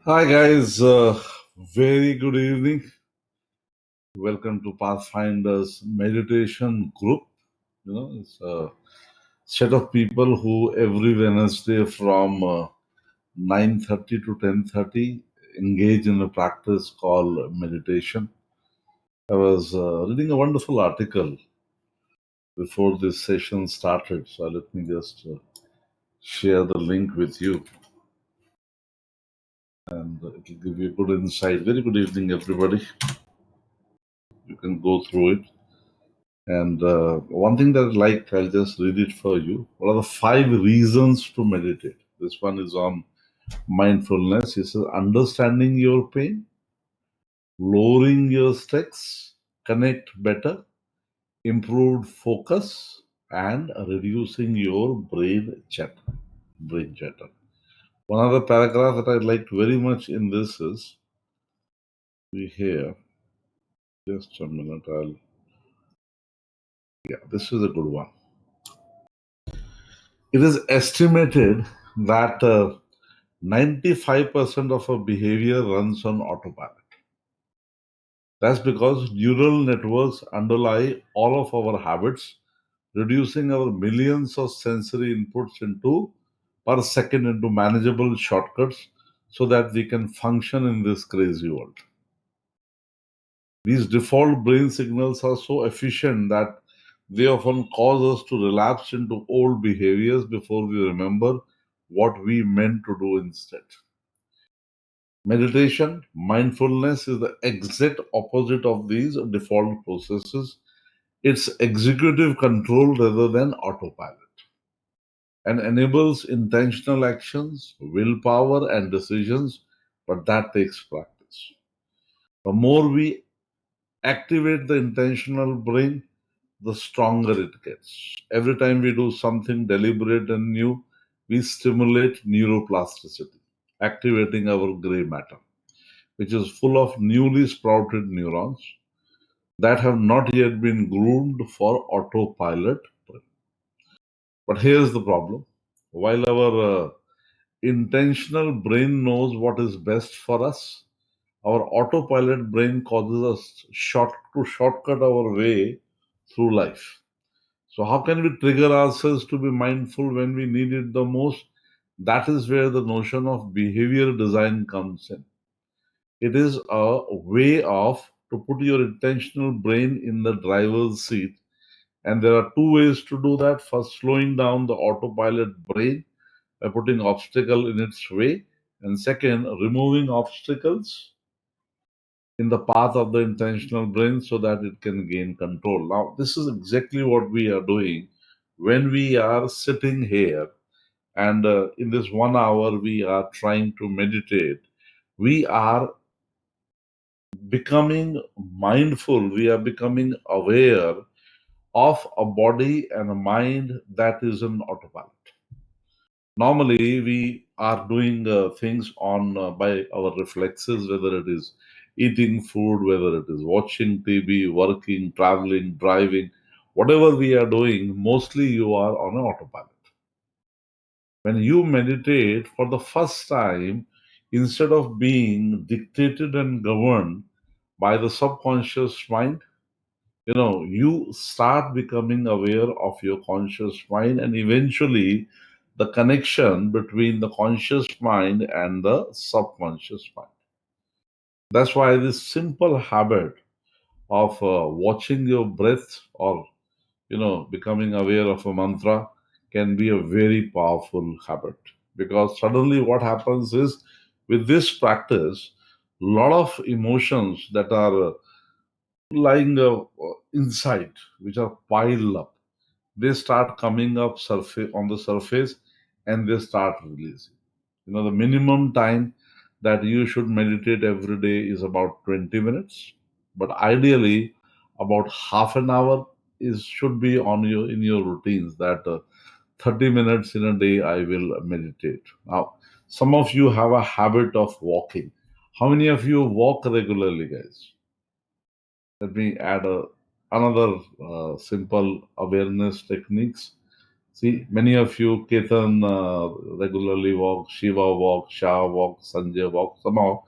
Hi guys, very good evening. Welcome to Pathfinder's meditation group. It's a set of people who every Wednesday from 9:30 to 10:30 engage in a practice called meditation. I was reading a wonderful article before this session started, so let me just share the link with you, and it will give you good insight. Very good evening, everybody. You can go through it. And one thing that I like, I'll just read it for you. What are the 5 reasons to meditate? This one is on mindfulness. It says understanding your pain, lowering your stress, connect better, improved focus, and reducing your brain chatter. Brain chatter. One other paragraph that I liked very much in this is we hear. Just a minute. This is a good one. It is estimated that 95% of our behavior runs on autopilot. That's because neural networks underlie all of our habits, reducing our millions of sensory inputs into per second into manageable shortcuts so that we can function in this crazy world. These default brain signals are so efficient that they often cause us to relapse into old behaviors before we remember what we meant to do instead. Meditation, mindfulness is the exact opposite of these default processes. It's executive control rather than autopilot and enables intentional actions, willpower, and decisions, but that takes practice. The more we activate the intentional brain, the stronger it gets. Every time we do something deliberate and new, we stimulate neuroplasticity, activating our gray matter, which is full of newly sprouted neurons that have not yet been groomed for autopilot. But here's the problem. While our intentional brain knows what is best for us, our autopilot brain causes us to shortcut our way through life. So, how can we trigger ourselves to be mindful when we need it the most? That is where the notion of behavior design comes in. It is a way of to put your intentional brain in the driver's seat. And there are two ways to do that. First, slowing down the autopilot brain by putting obstacle in its way. And second, removing obstacles in the path of the intentional brain so that it can gain control. Now, this is exactly what we are doing when we are sitting here and in this 1 hour we are trying to meditate. We are becoming mindful, we are becoming aware of a body and a mind that is in autopilot. Normally, we are doing things on by our reflexes, whether it is eating food, whether it is watching TV, working, traveling, driving, whatever we are doing, mostly you are on an autopilot. When you meditate for the first time, instead of being dictated and governed by the subconscious mind, you start becoming aware of your conscious mind and eventually the connection between the conscious mind and the subconscious mind. That's why this simple habit of watching your breath or becoming aware of a mantra can be a very powerful habit, because suddenly what happens is with this practice a lot of emotions that are lying inside, which are piled up, they start coming up surface on the surface and they start releasing. The minimum time that you should meditate every day is about 20 minutes, but ideally about half an hour is should be on your in your routines, that 30 minutes in a day I will meditate. Now, some of you have a habit of walking. How many of you walk regularly, guys? Let me add another simple awareness techniques. See, many of you, Ketan, regularly walk, Shiva walk, Shah walk, Sanjay walk. Somehow,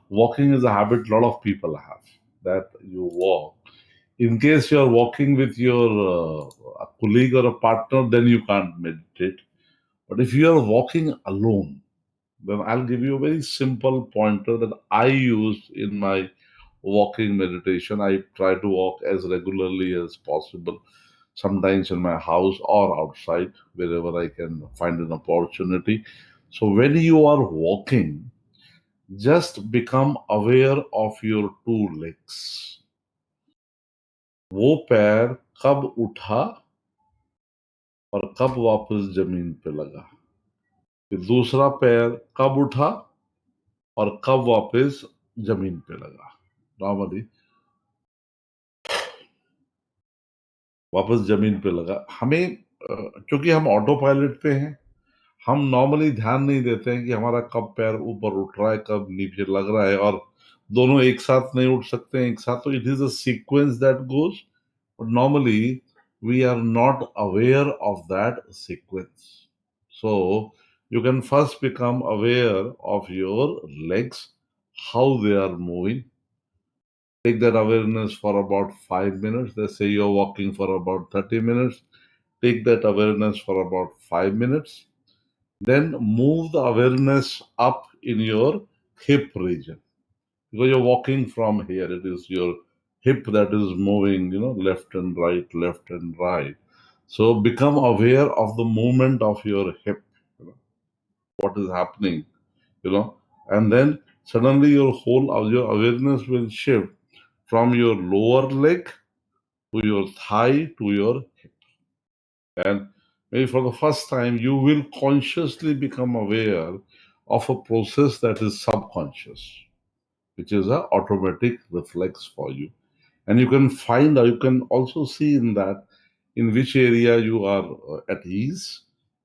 walking is a habit a lot of people have, that you walk. In case you are walking with your a colleague or a partner, then you can't meditate. But if you are walking alone, then I'll give you a very simple pointer that I use in my walking meditation. I try to walk as regularly as possible, sometimes in my house or outside, wherever I can find an opportunity. So when you are walking, just become aware of your two legs. वो पैर कब उठा और कब वापस जमीन पे लगा, फिर दूसरा पैर कब उठा और कब वापस जमीन पे लगा. नॉर्मली वापस जमीन पे लगा. क्योंकि हम ऑटो पायलट पे हैं, हम नॉर्मली ध्यान नहीं देते हैं कि हमारा कब पैर ऊपर उठ रहा है, कब नीचे लग रहा है, और दोनों एक साथ नहीं उठ सकते हैं एक साथ. तो it is a sequence that goes, but normally we are not aware of that sequence. So you can first become aware of your legs, how they are moving. Take that awareness for about 5 minutes. Let's say you're walking for about 30 minutes. Take that awareness for about 5 minutes. Then move the awareness up in your hip region. Because you're walking from here, it is your hip that is moving, left and right, left and right. So become aware of the movement of your hip, what is happening, and then suddenly your awareness will shift from your lower leg to your thigh to your hip. And maybe for the first time, you will consciously become aware of a process that is subconscious, which is an automatic reflex for you. And you can also see in that in which area you are at ease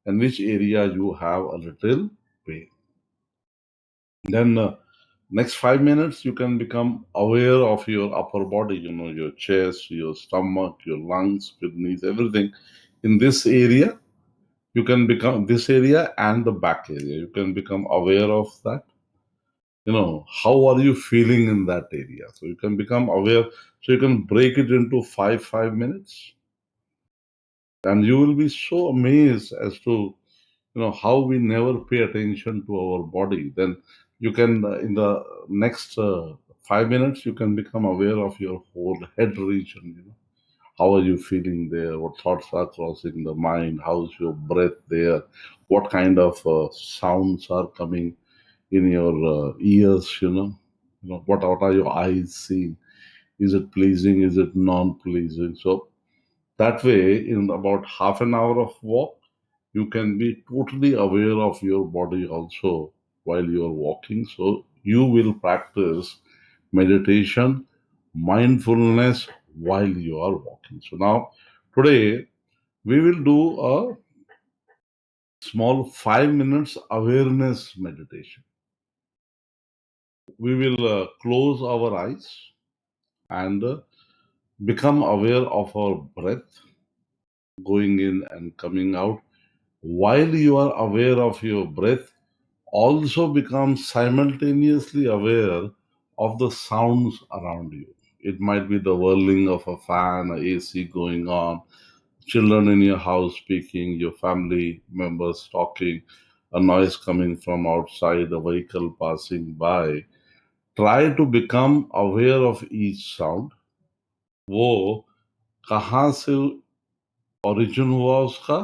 and which area you have a little pain. Then next 5 minutes, you can become aware of your upper body, your chest, your stomach, your lungs, kidneys, everything. In this area, you can become this area and the back area. You can become aware of that. How are you feeling in that area? So you can become aware. So you can break it into 5 minutes, and you will be so amazed as to how we never pay attention to our body. Then you can in the next 5 minutes, you can become aware of your whole head region. How are you feeling there? What thoughts are crossing the mind? How's your breath there? What kind of sounds are coming in your ears? What are your eyes seeing? Is it pleasing? Is it non-pleasing? So that way, in about half an hour of walk, you can be totally aware of your body also while you are walking. So you will practice meditation, mindfulness while you are walking. So now, today, we will do a small 5 minutes awareness meditation. We will close our eyes and become aware of our breath going in and coming out. While you are aware of your breath, also become simultaneously aware of the sounds around you. It might be the whirling of a fan, a AC going on, children in your house speaking, your family members talking, a noise coming from outside, a vehicle passing by. Try to become aware of each sound. वो कहाँ से origin हुआ उसका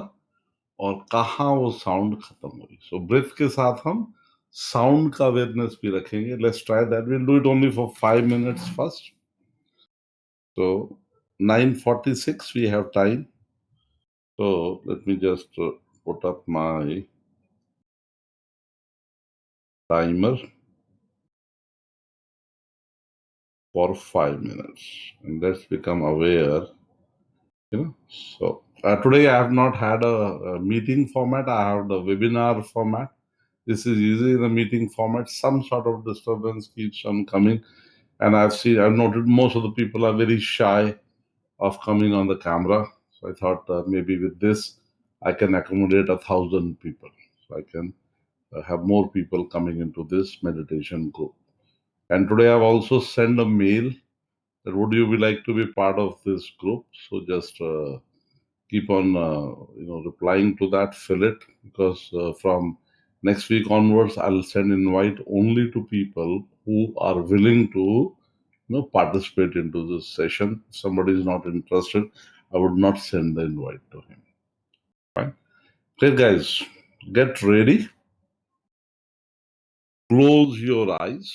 और कहाँ वो sound खत्म हुई. सो ब्रेथ के साथ हम साउंड का अवेयरनेस भी रखेंगे. Let's try that. Will do it only for 5 minutes first. So 9:46 we have time. So let me just put up my timer for 5 minutes and let's become aware. So today I have not had a meeting format. I have the webinar format. This is usually the meeting format. Some sort of disturbance keeps on coming. And I've noted most of the people are very shy of coming on the camera. So I thought maybe with this, I can accommodate 1,000 people. So I can have more people coming into this meditation group. And today I've also sent a mail that would you be like to be part of this group? So just keep on replying to that, fill it, because from next week onwards I'll send invite only to people who are willing to participate into this session. If somebody is not interested, I would not send the invite to him. Fine. Okay, guys, get ready. Close your eyes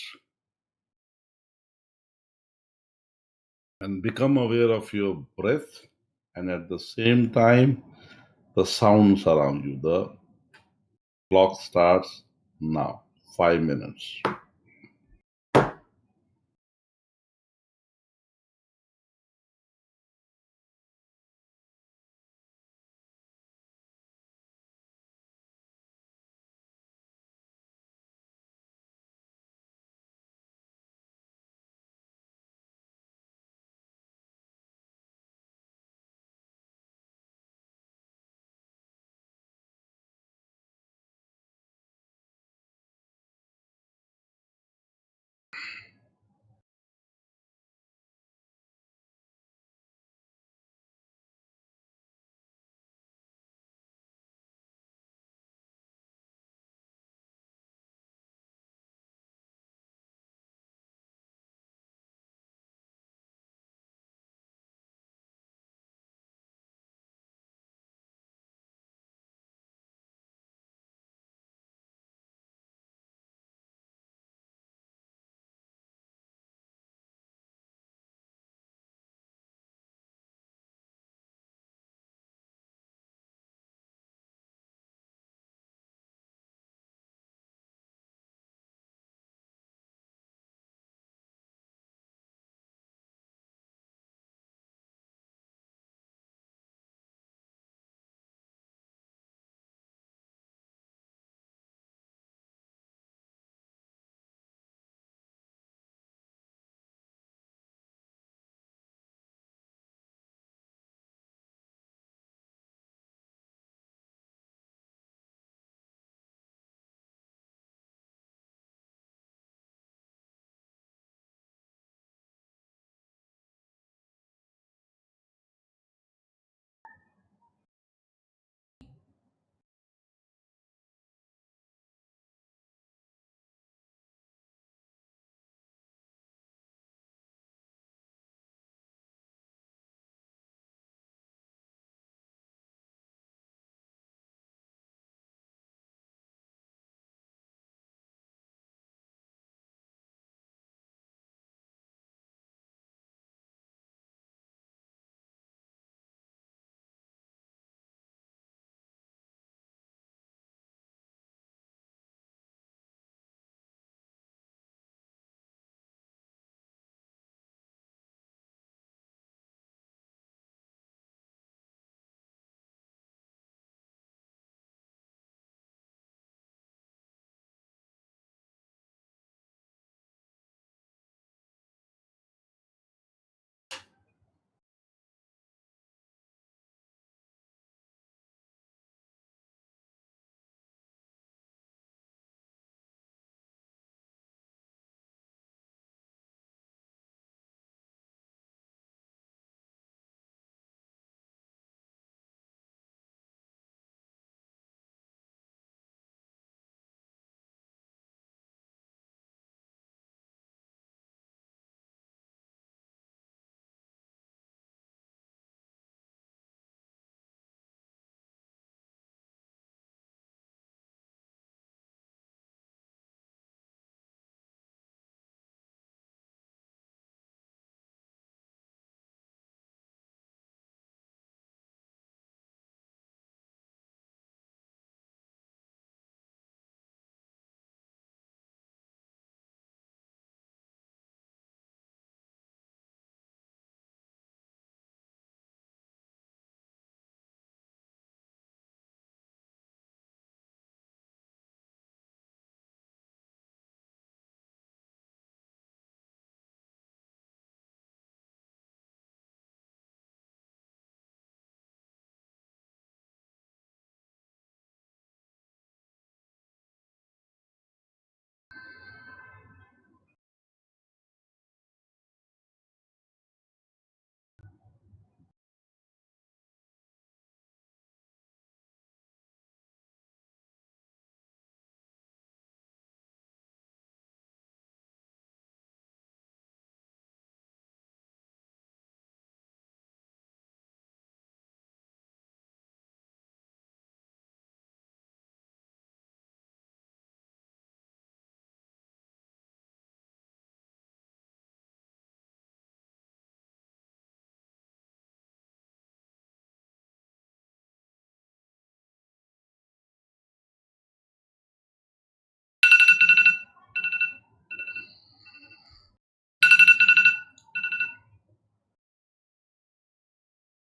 and become aware of your breath, and at the same time the sounds around you. The clock starts now. 5 minutes.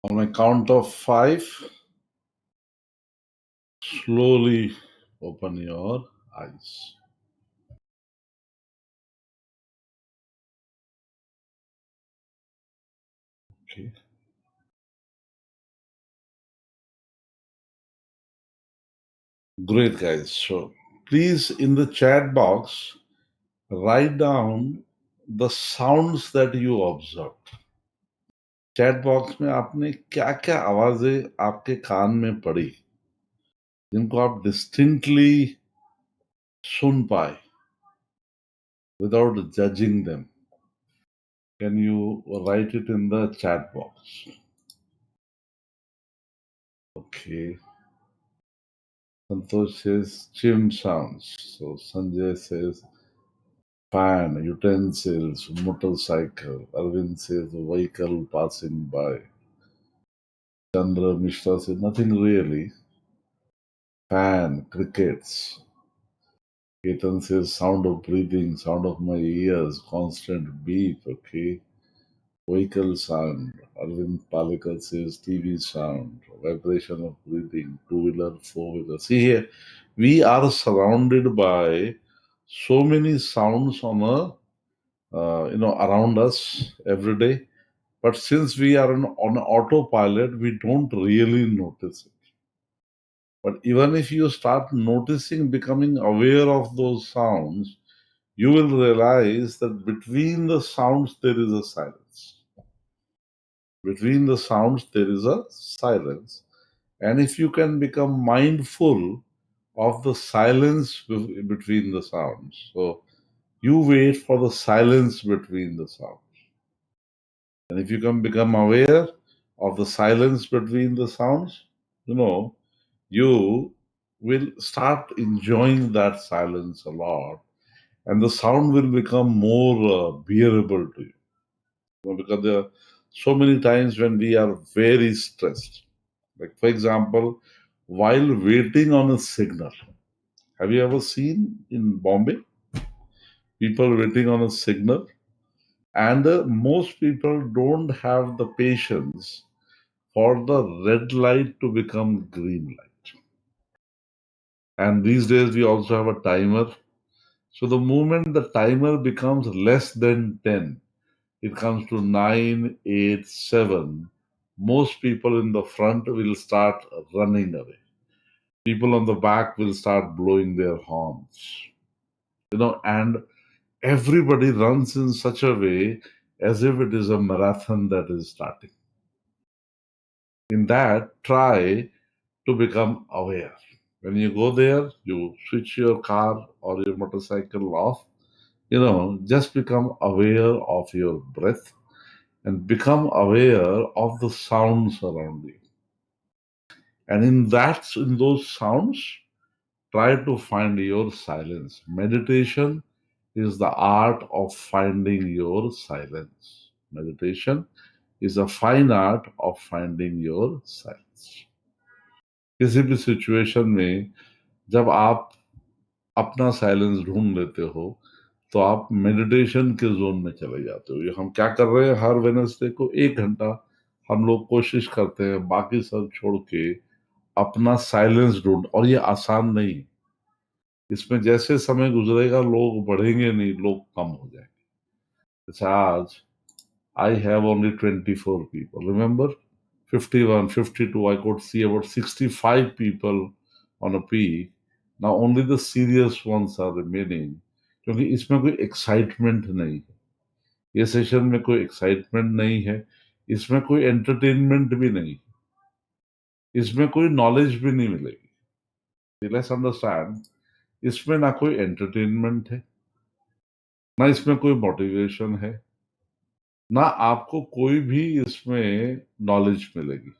On my count of 5, slowly open your eyes. Okay. Great, guys. So please, in the chat box, write down the sounds that you observed. Chat box में आपने क्या क्या आवाजें आपके कान में पड़ी जिनको आप डिस्टिंक्टली सुन पाए without judging them. Can you write it in the chat box? Okay. Santosh says chim sounds. So Sanjay says fan, utensils, motorcycle. Arvind says vehicle passing by. Chandra Mishra says nothing really. Fan, crickets. Ketan says sound of breathing, sound of my ears, constant beep. Okay. Vehicle sound. Arvind Palekar says TV sound, vibration of breathing, two-wheeler, four-wheeler. See here, we are surrounded by so many sounds on around us every day. But since we are on autopilot, we don't really notice it. But even if you start noticing, becoming aware of those sounds, you will realize that between the sounds there is a silence. Between the sounds, there is a silence. And if you can become mindful of the silence between the sounds, so you wait for the silence between the sounds. And if you can become aware of the silence between the sounds, you will start enjoying that silence a lot. And the sound will become more bearable to you. Because there are so many times when we are very stressed. Like, for example, while waiting on a signal, have you ever seen in Bombay people waiting on a signal? And most people don't have the patience for the red light to become green light. And these days we also have a timer. So the moment the timer becomes less than 10, it comes to 9, 8, 7. Most people in the front will start running away. People on the back will start blowing their horns. And everybody runs in such a way as if it is a marathon that is starting. In that, try to become aware. When you go there, you switch your car or your motorcycle off. Just become aware of your breath and become aware of the sounds around you. And in those sounds, try to find your silence. Meditation is the art of finding your silence. Meditation is a fine art of finding your silence. किसी भी situation में जब आप अपना silence ढूंढ लेते हो तो आप मेडिटेशन के जोन में चले जाते हो। ये हम क्या कर रहे हैं, हर वेडनेसडे को 1 घंटा हम लोग कोशिश करते हैं बाकी सब छोड़ के अपना साइलेंस ढूंढ, और ये आसान नहीं। इसमें जैसे समय गुजरेगा लोग बढ़ेंगे नहीं, लोग कम हो जाएंगे। जैसे आज I have only 24 people. Remember, 51, 52, I could see about 65 people on a peak. Now only the serious ones are remaining. क्योंकि इसमें कोई एक्साइटमेंट नहीं है, ये सेशन में कोई एक्साइटमेंट नहीं है, इसमें कोई एंटरटेनमेंट भी नहीं, इसमें कोई नॉलेज भी नहीं मिलेगी। लेट्स अंडरस्टैंड, इसमें ना कोई एंटरटेनमेंट है, ना इसमें कोई मोटिवेशन है, ना आपको कोई भी इसमें नॉलेज मिलेगी।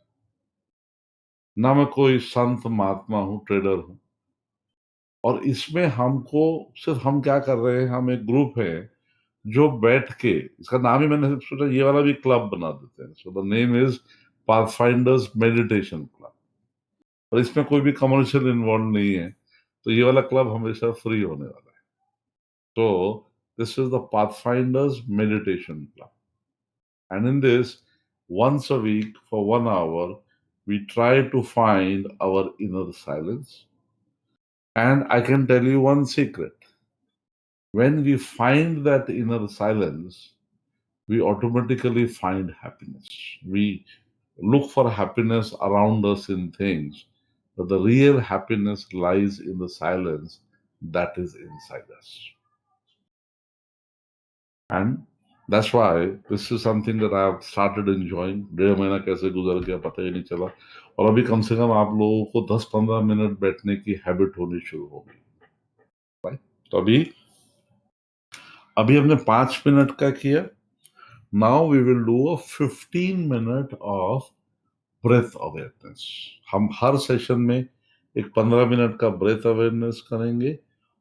ना मैं कोई संत महात्मा हूं, ट्रेडर हूं। और इसमें हमको सिर्फ हम क्या कर रहे हैं, हम एक ग्रुप है जो बैठ के, इसका नाम ही मैंने सोचा ये वाला भी क्लब बना देते हैं। So the name is pathfinders meditation club. और इसमें कोई भी कमर्शियल इन्वॉल्व नहीं है, तो ये वाला क्लब हमेशा फ्री होने वाला है। So this is the Pathfinders Meditation Club. And in this, once a week for 1 hour, we try to find our inner silence. And I can tell you one secret. When we find that inner silence, we automatically find happiness. We look for happiness around us in things, but the real happiness lies in the silence that is inside us. And that's why this is something that I have started enjoying. 1.5 महीना कैसे गुजर गया पता ही नहीं चला, और अभी कम से कम आप लोगों को 10-15 मिनट बैठने की हैबिट होनी शुरू हो गई, राइट? तो अभी अभी हमने 5 मिनट का किया. Now we will do a 15 minute of breath awareness. हम हर सेशन में एक 15 मिनट का ब्रेथ अवेयरनेस करेंगे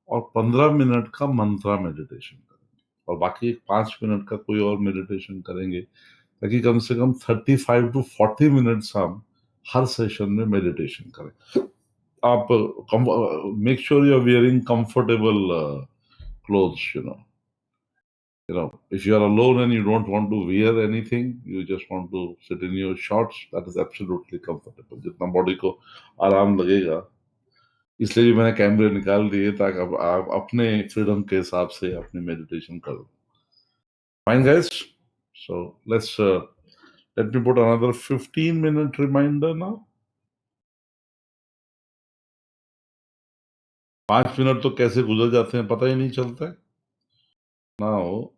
और 15 मिनट का मंत्रा मेडिटेशन करेंगे, और बाकी एक 5 मिनट का कोई और मेडिटेशन करेंगे, ताकि कम से कम 35 to 40 मिनट्स हम हर सेशन में मेडिटेशन करें. आप make sure you are wearing comfortable clothes. If you are alone and you don't want to wear anything, you just want to sit in your shorts, that is absolutely comfortable. जितना body को आराम लगेगा, इसलिए भी मैंने कैमरे निकाल दिए ताकि अब आप अपने फ्रीडम के हिसाब से अपनी मेडिटेशन करो. Fine guys, so let's let me put another 15-minute reminder now. 5 minute तो कैसे गुजर जाते हैं पता ही नहीं चलता है. Now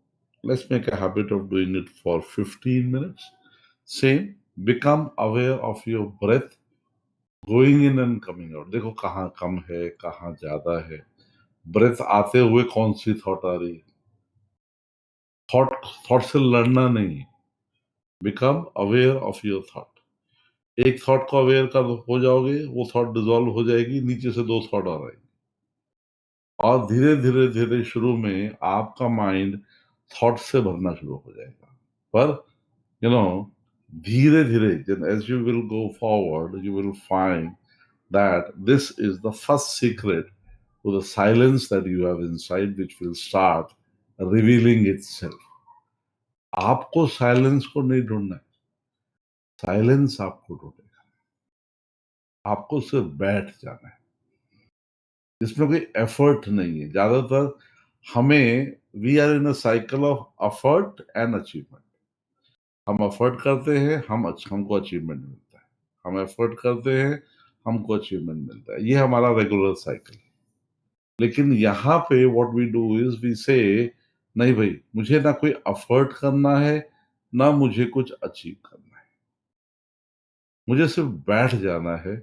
let's make a habit of doing it for 15 minutes. Same, become aware of your breath going in and coming out. देखो कहाँ कम है, कहाँ ज्यादा है. ब्रेथ आते हुए कौन सी थॉट आ रही है. थॉट से लड़ना नहीं. Become aware of your thought. एक थॉट को अवेयर कर हो जाओगे, वो थॉट डिसॉल्व हो जाएगी, नीचे से 2 थॉट आ रही, और धीरे धीरे धीरे शुरू में आपका माइंड थॉट से भरना शुरू हो जाएगा. पर यू नो धीरे धीरे as you will go forward, you will find that this is the first secret to the silence that you have inside, which will start revealing itself. आपको साइलेंस को नहीं ढूंढना है, साइलेंस आपको ढूंढेगा. आपको सिर्फ बैठ जाना है. इसमें कोई एफर्ट नहीं है. ज्यादातर हमें we are in a cycle of effort and achievement. हम एफर्ट करते हैं, हमको अचीवमेंट मिलता है. हम एफर्ट करते हैं, हमको अचीवमेंट मिलता है. ये हमारा रेगुलर साइकिल. लेकिन यहाँ पे what we do is we say नहीं भाई, मुझे ना कोई एफर्ट करना है, ना मुझे कुछ अचीव करना है. मुझे सिर्फ बैठ जाना है,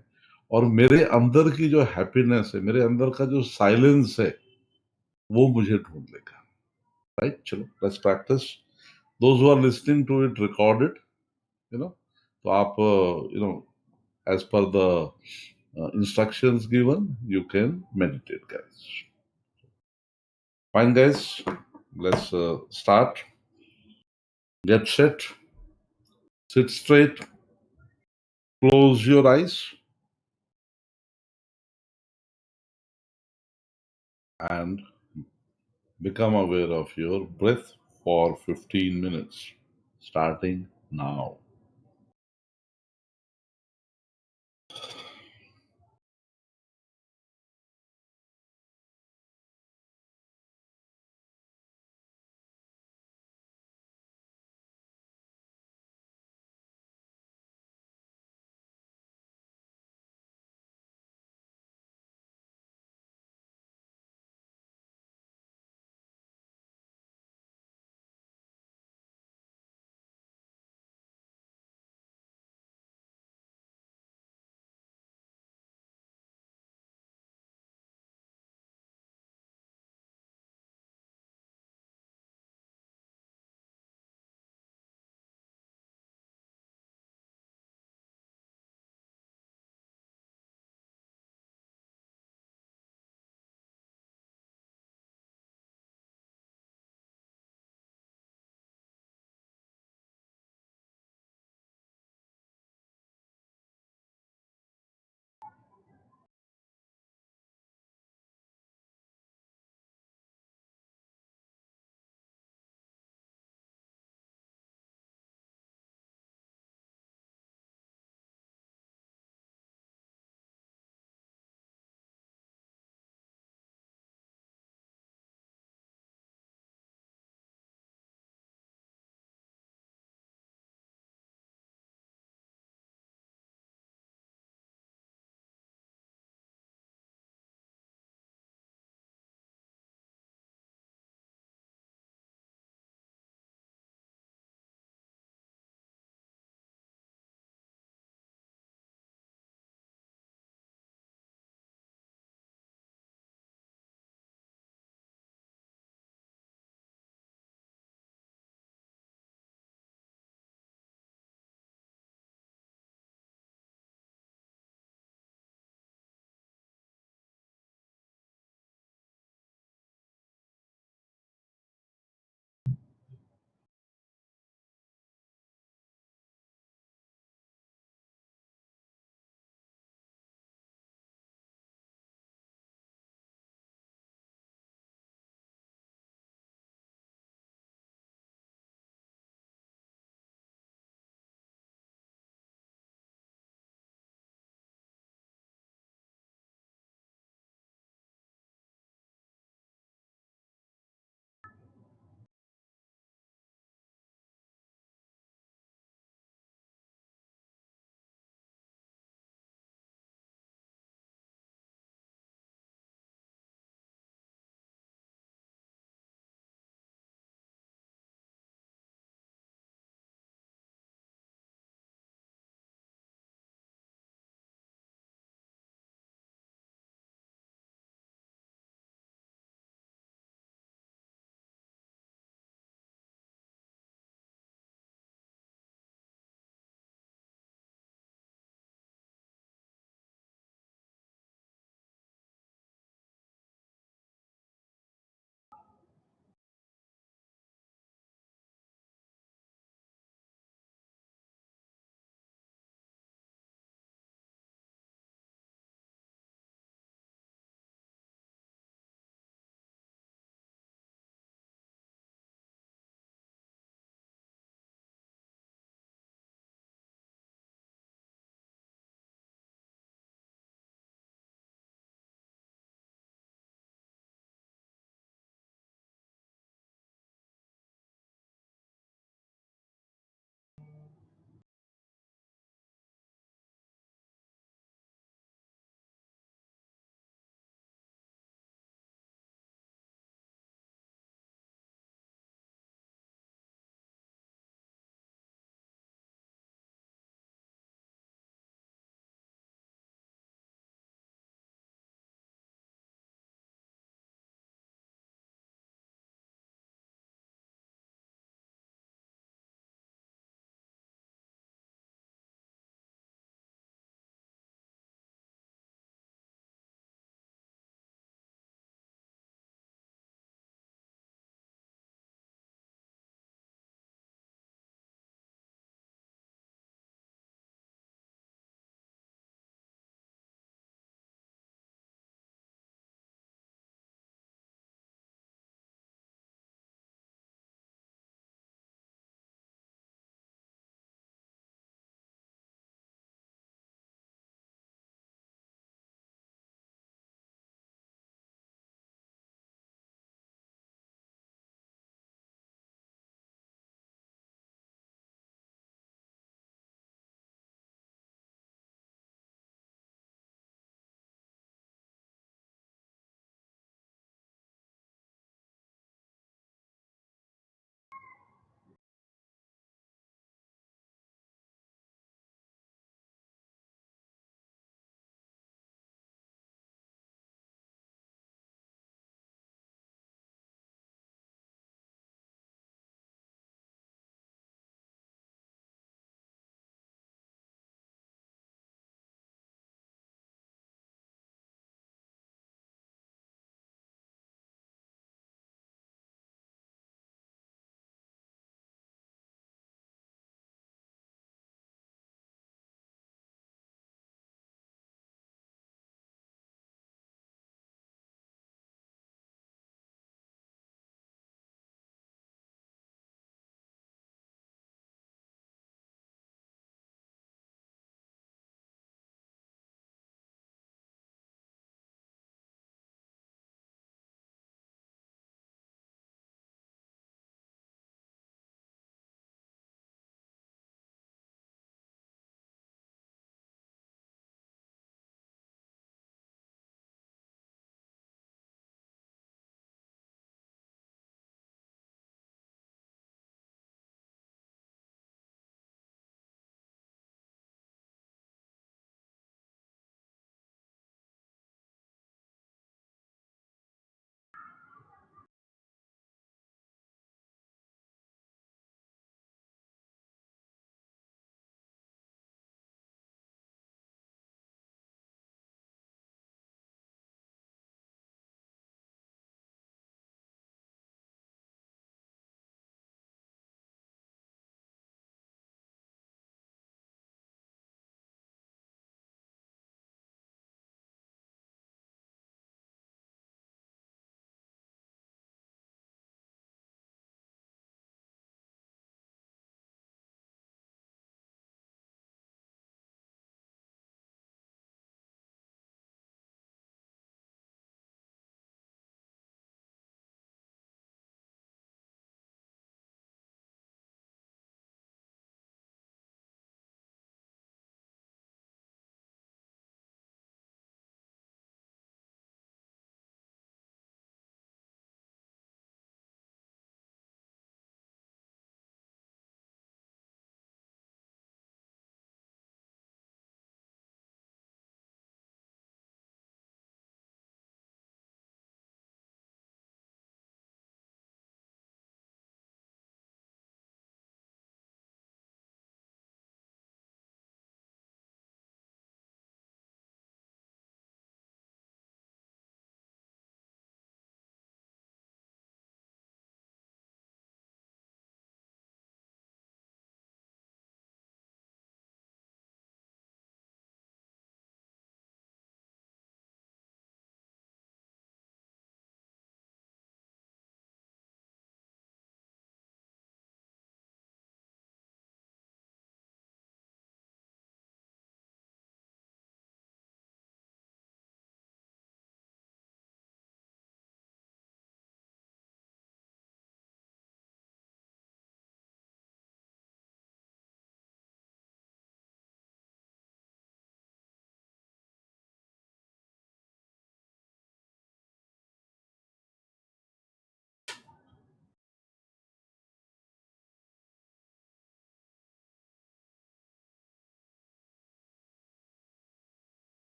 और मेरे अंदर की जो हैप्पीनेस है, मेरे अंदर का जो साइलेंस है, वो मुझे ढूंढ लेगा. राइट? चलो let's practice. Those who are listening to it, record it. तो आप as per the instructions given, you can meditate, guys. Fine, guys. Let's start. Get set. Sit straight. Close your eyes and become aware of your breath for 15 minutes, starting now.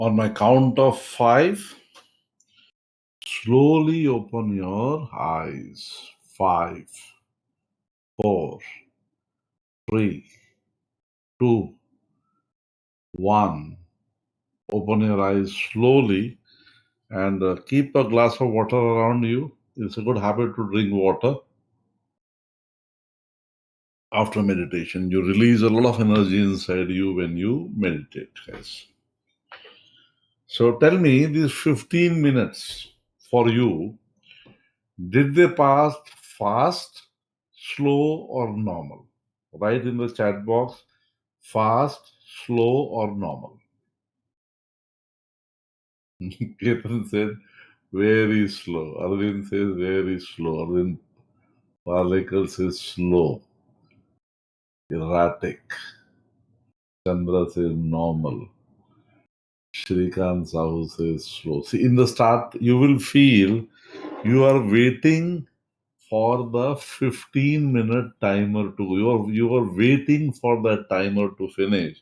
On my count of 5, slowly open your eyes. 5, 4, 3, 2, 1. Open your eyes slowly and keep a glass of water around you. It's a good habit to drink water after meditation. You release a lot of energy inside you when you meditate, guys. So tell me, these 15 minutes for you, did they pass fast, slow, or normal? Write in the chat box, fast, slow, or normal. Ketan said, very slow. Arvind says, very slow. Arvind Palekar says, slow. Erratic. Chandra says, normal. Shrikant Sahu says, slow. See, in the start, you will feel you are waiting for the 15-minute timer to you are waiting for that timer to finish,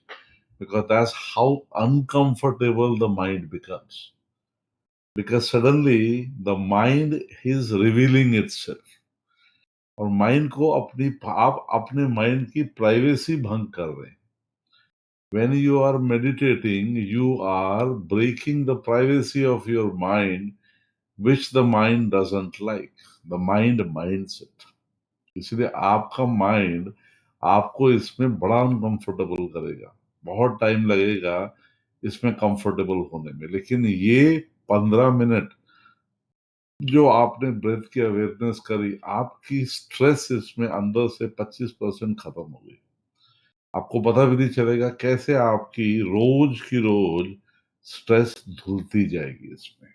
because that's how uncomfortable the mind becomes, because suddenly the mind is revealing itself और mind को आप अपने mind की privacy भंग कर रहे हैं. When you are meditating, you are breaking the privacy of your mind, which the mind doesn't like. The mind minds it. इसलिए आपका माइंड आपको इसमें बड़ा अनकंफर्टेबल करेगा, बहुत टाइम लगेगा इसमें कंफर्टेबल होने में. लेकिन ये 15 मिनट जो आपने ब्रेथ की अवेयरनेस करी, आपकी स्ट्रेस इसमें अंदर से 25% खत्म हो गई. आपको पता भी नहीं चलेगा कैसे आपकी रोज की रोज स्ट्रेस धुलती जाएगी इसमें.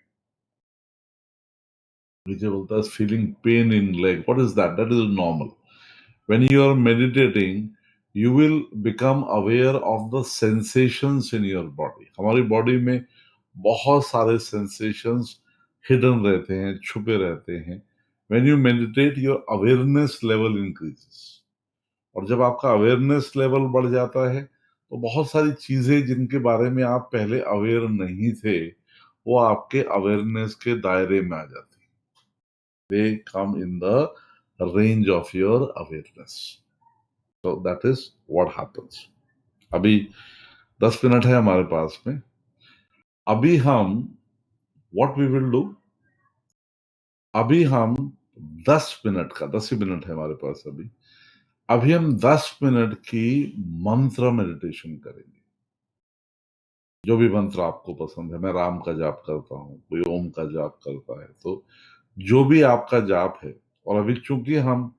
मुझे बोलता है feeling pain in leg, what is that? That is normal. When you are meditating, you will become aware of the sensations in your body. हमारी बॉडी में बहुत सारे sensations hidden रहते हैं, छुपे रहते हैं. When you meditate, your awareness level increases. और जब आपका awareness level बढ़ जाता है, तो बहुत सारी चीजें जिनके बारे में आप पहले aware नहीं थे, वो आपके awareness के दायरे में आ जाती हैं. They come in the range of your awareness. So that is what happens. अभी 10 मिनट है हमारे पास में. अभी हम what we will do, अभी हम 10 मिनट का 10 ही मिनट है हमारे पास. अभी हम 10 मिनट की मंत्र मेडिटेशन करेंगे. जो भी मंत्र आपको पसंद है. मैं राम का जाप करता हूँ, कोई ओम का जाप करता है, तो जो भी आपका जाप है. और अभी चूंकि हम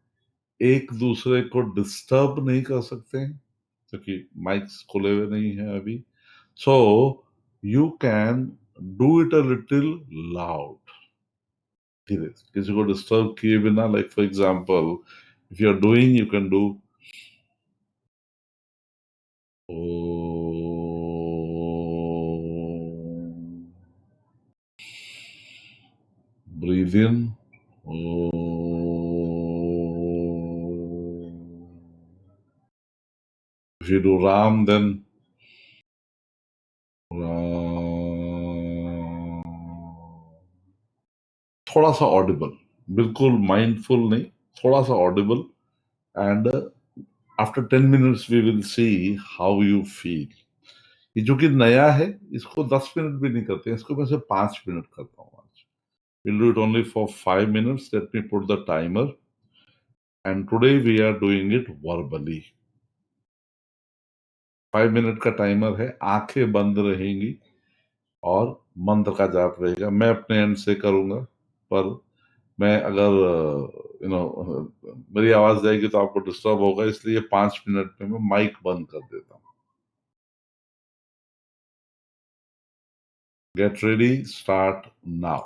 एक दूसरे को डिस्टर्ब नहीं कर सकते हैं क्योंकि माइक्स खुले हुए नहीं है अभी, so you can do it a little loud. धीरे, किसी को डिस्टर्ब किए बिना. Like for example, if you are doing, you can do breathe in. If you do Ram, then थोड़ा सा ऑडिबल, बिल्कुल माइंडफुल नहीं, थोड़ा सा audible. And after 10 minutes we will see how you feel. ये जो कि नया है, इसको 10 मिनट भी नहीं करते हैं, इसको मैं सिर्फ 5 मिनट करता हूँ आज. We'll do it only for 5 minutes. Let me put the timer. And today we are doing it verbally. 5 minute का टाइमर है, आंखें बंद रहेंगी और मंत्र का जाप रहेगा. मैं अपने एंड से करूंगा, पर मैं अगर मेरी आवाज जाएगी तो आपको डिस्टर्ब होगा, इसलिए 5 मिनट में मैं माइक बंद कर देता हूँ. Get ready, start now.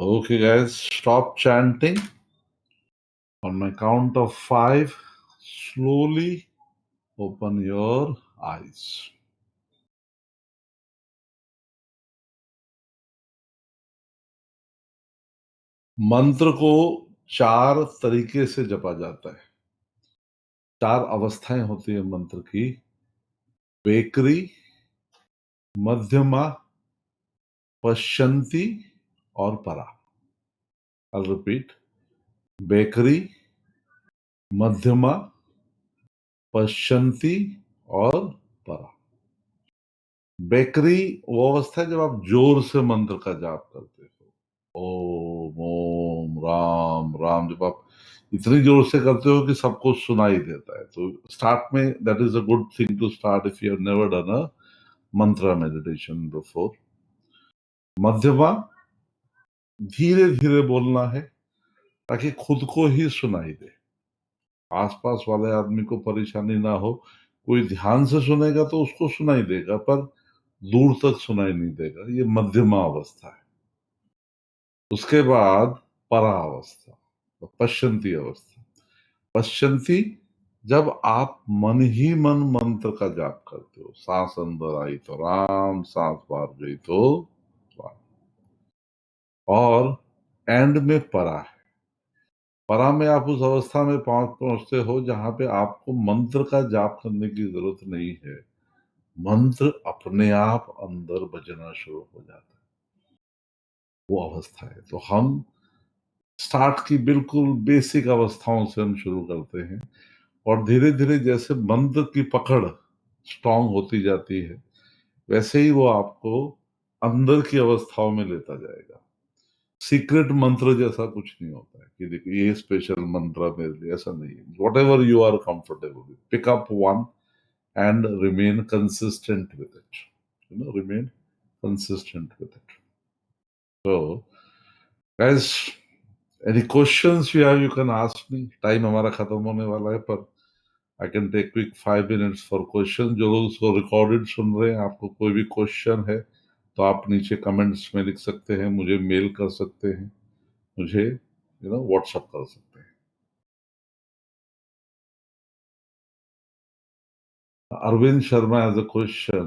Okay, guys, stop chanting. On my count of 5, slowly open your eyes. मंत्र को 4 तरीके से जपा जाता है। 4 अवस्थाएं होती है मंत्र की। बेकरी, मध्यमा, पश्यंती और परा। I'll repeat. बेकरी, मध्यमा, पश्यंती और परा। बेकरी वो अवस्था है जब आप जोर से मंत्र का जाप करते हो। ओम ओम राम राम जब आप इतनी जोर से करते हो कि सबको सुनाई देता है। तो स्टार्ट में that is a good thing to start if you have never done a mantra meditation before. मध्यमा, धीरे धीरे बोलना है ताकि खुद को ही सुनाई दे, आसपास वाले आदमी को परेशानी ना हो। कोई ध्यान से सुनेगा तो उसको सुनाई देगा, पर दूर तक सुनाई नहीं देगा। ये मध्यमा अवस्था है। उसके बाद परा अवस्था, पश्चंती अवस्था। पश्चंती जब आप मन ही मन मंत्र का जाप करते हो। सांस अंदर आई तो राम, सांस बाहर गई तो राम। और एंड में परा है। परा में आप उस अवस्था में पहुंचते हो जहां पे आपको मंत्र का जाप करने की जरूरत नहीं है। मंत्र अपने आप अंदर बजना शुरू हो जाता है। वो अवस्था है। तो हम स्टार्ट की बिल्कुल बेसिक अवस्थाओं से हम शुरू करते हैं और धीरे धीरे जैसे मंत्र की पकड़ स्ट्रांग होती जाती है वैसे ही वो आपको अंदर की अवस्थाओं में लेता जाएगा। सीक्रेट मंत्र जैसा कुछ नहीं होता है कि देखिए ये स्पेशल मंत्र मेरे लिए, ऐसा नहीं है। Whatever you are comfortable, pick up one and remain consistent with it. Remain consistent with it. So, guys, any questions you have, you can ask me. Time हमारा खत्म होने वाला है, पर I can take quick 5 minutes for question. जो लोग उसको recorded सुन रहे हैं, आपको कोई भी क्वेश्चन है तो आप नीचे कमेंट्स में लिख सकते हैं, मुझे मेल कर सकते हैं, मुझे व्हाट्सएप कर सकते हैं। Arvind Sharma has a question: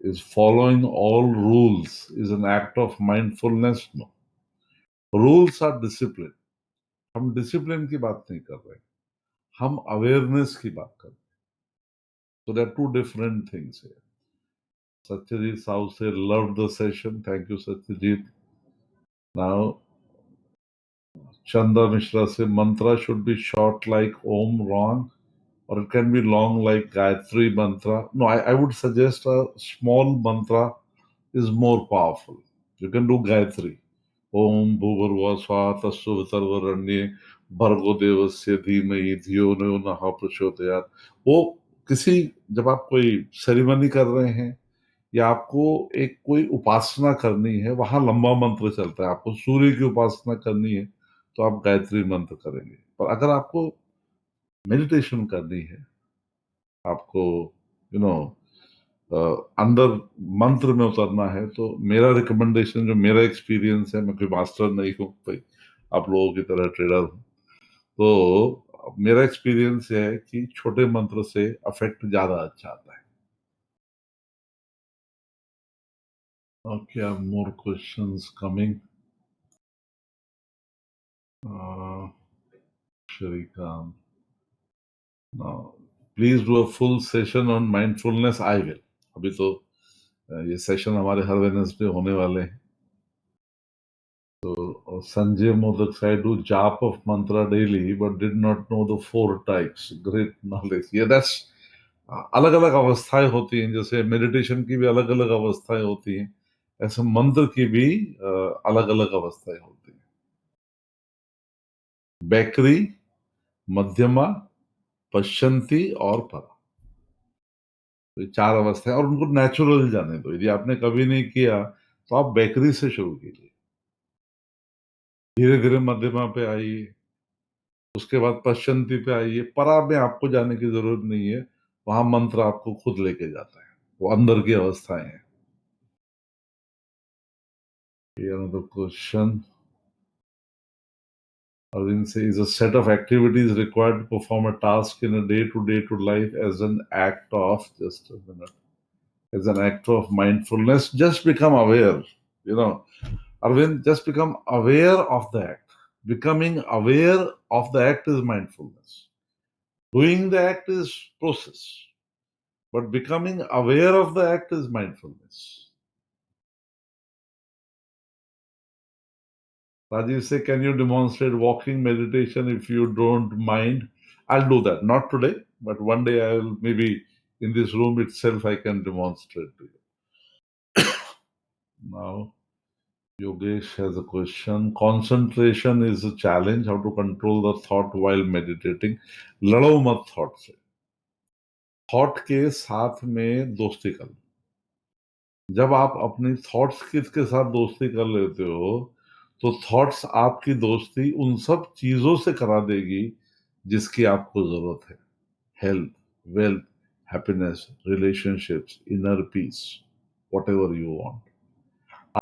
is following all rules is an act of mindfulness? No. Rules are discipline. हम डिसिप्लिन की बात नहीं कर रहे, हम अवेयरनेस की बात कर रहे हैं। So there two different things है। सत्यजीत साहू से love the session, thank you Satyajit. Now Chanda Mishra से mantra should be short like Om wrong or it can be long like Gayatri mantra. No, I would suggest a small mantra is more powerful. You can do Gayatri. ओम भूर्भुवः स्वः तत्सवितुर्वरेण्यं भर्गो देवस्य धीमहि धियो यो नः प्रचोदयात्। वो किसी, जब आप कोई सेरेमनी कर रहे हैं या आपको एक कोई उपासना करनी है, वहां लंबा मंत्र चलता है। आपको सूर्य की उपासना करनी है तो आप गायत्री मंत्र करेंगे। पर अगर आपको मेडिटेशन करनी है, आपको यू नो अंदर मंत्र में उतरना है, तो मेरा रिकमेंडेशन, जो मेरा एक्सपीरियंस है, मैं कोई मास्टर नहीं हूँ भाई, आप लोगों की तरह ट्रेडर हूँ, तो मेरा एक्सपीरियंस है कि छोटे मंत्र से अफेक्ट ज्यादा अच्छा आता है। Okay, more questions coming. Srikanth, please do a full session on mindfulness. I will. अभी तो ये सेशन हमारे हर वेडनेसडे होने वाले हैं। तो Sanjay modak said, do jap of mantra daily but did not know the 4 types. Great knowledge. Yeah, that's अलग अलग अवस्थाएं होती हैं। जैसे मेडिटेशन की भी अलग अलग अवस्थाएं होती हैं, ऐसे मंत्र की भी अलग अलग अवस्थाएं होती हैं। बैकरी, मध्यमा, पश्चंती और परा, तो ये 4 अवस्थाएं, और उनको नेचुरल जाने दो। यदि आपने कभी नहीं किया तो आप बैकरी से शुरू कीजिए, धीरे धीरे मध्यमा पे आइए, उसके बाद पश्चंती पे आइए। परा में आपको जाने की जरूरत नहीं है, वहां मंत्र आपको खुद लेके जाता है, वो अंदर की अवस्थाएं हैं। Here another question. Arvind says a set of activities required to perform a task in a day to life as an act of just a minute, as an act of mindfulness. Just become aware. You know, Arvind, just become aware of the act. Becoming aware of the act is mindfulness. Doing the act is process, but becoming aware of the act is mindfulness. Rajiv say, can you demonstrate walking meditation if you don't mind? I'll do that. Not today, but one day I'll maybe in this room itself I can demonstrate to you. Now, Yogesh has a question. Concentration is a challenge. How to control the thought while meditating? लड़ो मत thought से. Thought के साथ में दोस्ती कर लो. जब आप अपनी थॉट्स के साथ दोस्ती कर लेते हो तो थॉट्स आपकी दोस्ती उन सब चीजों से करा देगी जिसकी आपको जरूरत है. Health, wealth, happiness, relationships, inner peace, whatever you want.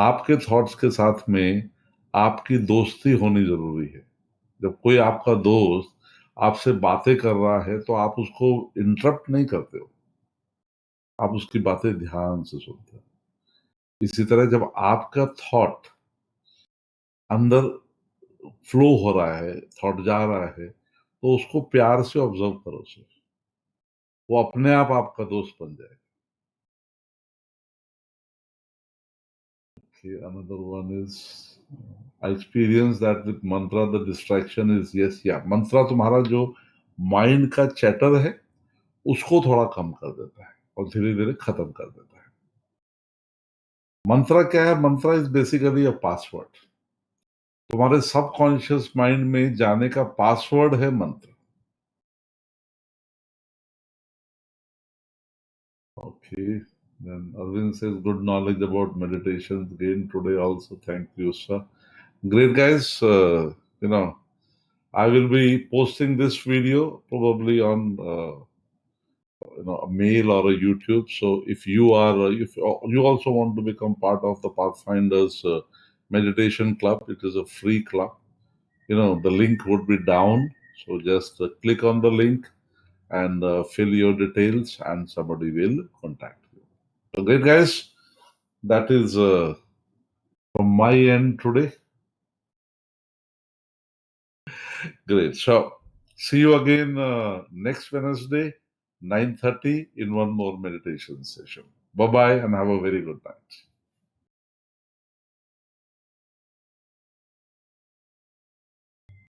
आपके थॉट्स के साथ में आपकी दोस्ती होनी जरूरी है. जब कोई आपका दोस्त आपसे बातें कर रहा है तो आप उसको इंटरप्ट नहीं करते हो, आप उसकी बातें ध्यान से सुनते हो. इसी तरह जब आपका थॉट अंदर फ्लो हो रहा है, थॉट जा रहा है, तो उसको प्यार से ऑब्जर्व करो सिर्फ. वो अपने आप आपका दोस्त बन जाएगा. Okay, another one is I experience that with mantra the distraction is yes, yeah. मंत्रा तुम्हारा जो माइंड का चैटर है उसको थोड़ा कम कर देता है और धीरे धीरे खत्म कर देता है. मंत्रा क्या है? मंत्रा इज बेसिकली अ पासवर्ड. तुम्हारे सबकॉन्शियस माइंड में जाने का पासवर्ड है मंत्र. Okay. Then Arvind says good knowledge about meditation again today also. Thank you, sir. Great guys. You know, I will be posting this video probably on a mail or a YouTube. So if you are, if you also want to become part of the Pathfinders Meditation Club, it is a free club. You know, the link would be down. So just click on the link and fill your details, and somebody will contact you. So great guys. That is from my end today. Great. So see you again next Wednesday, 9:30 in one more meditation session. Bye-bye and have a very good night.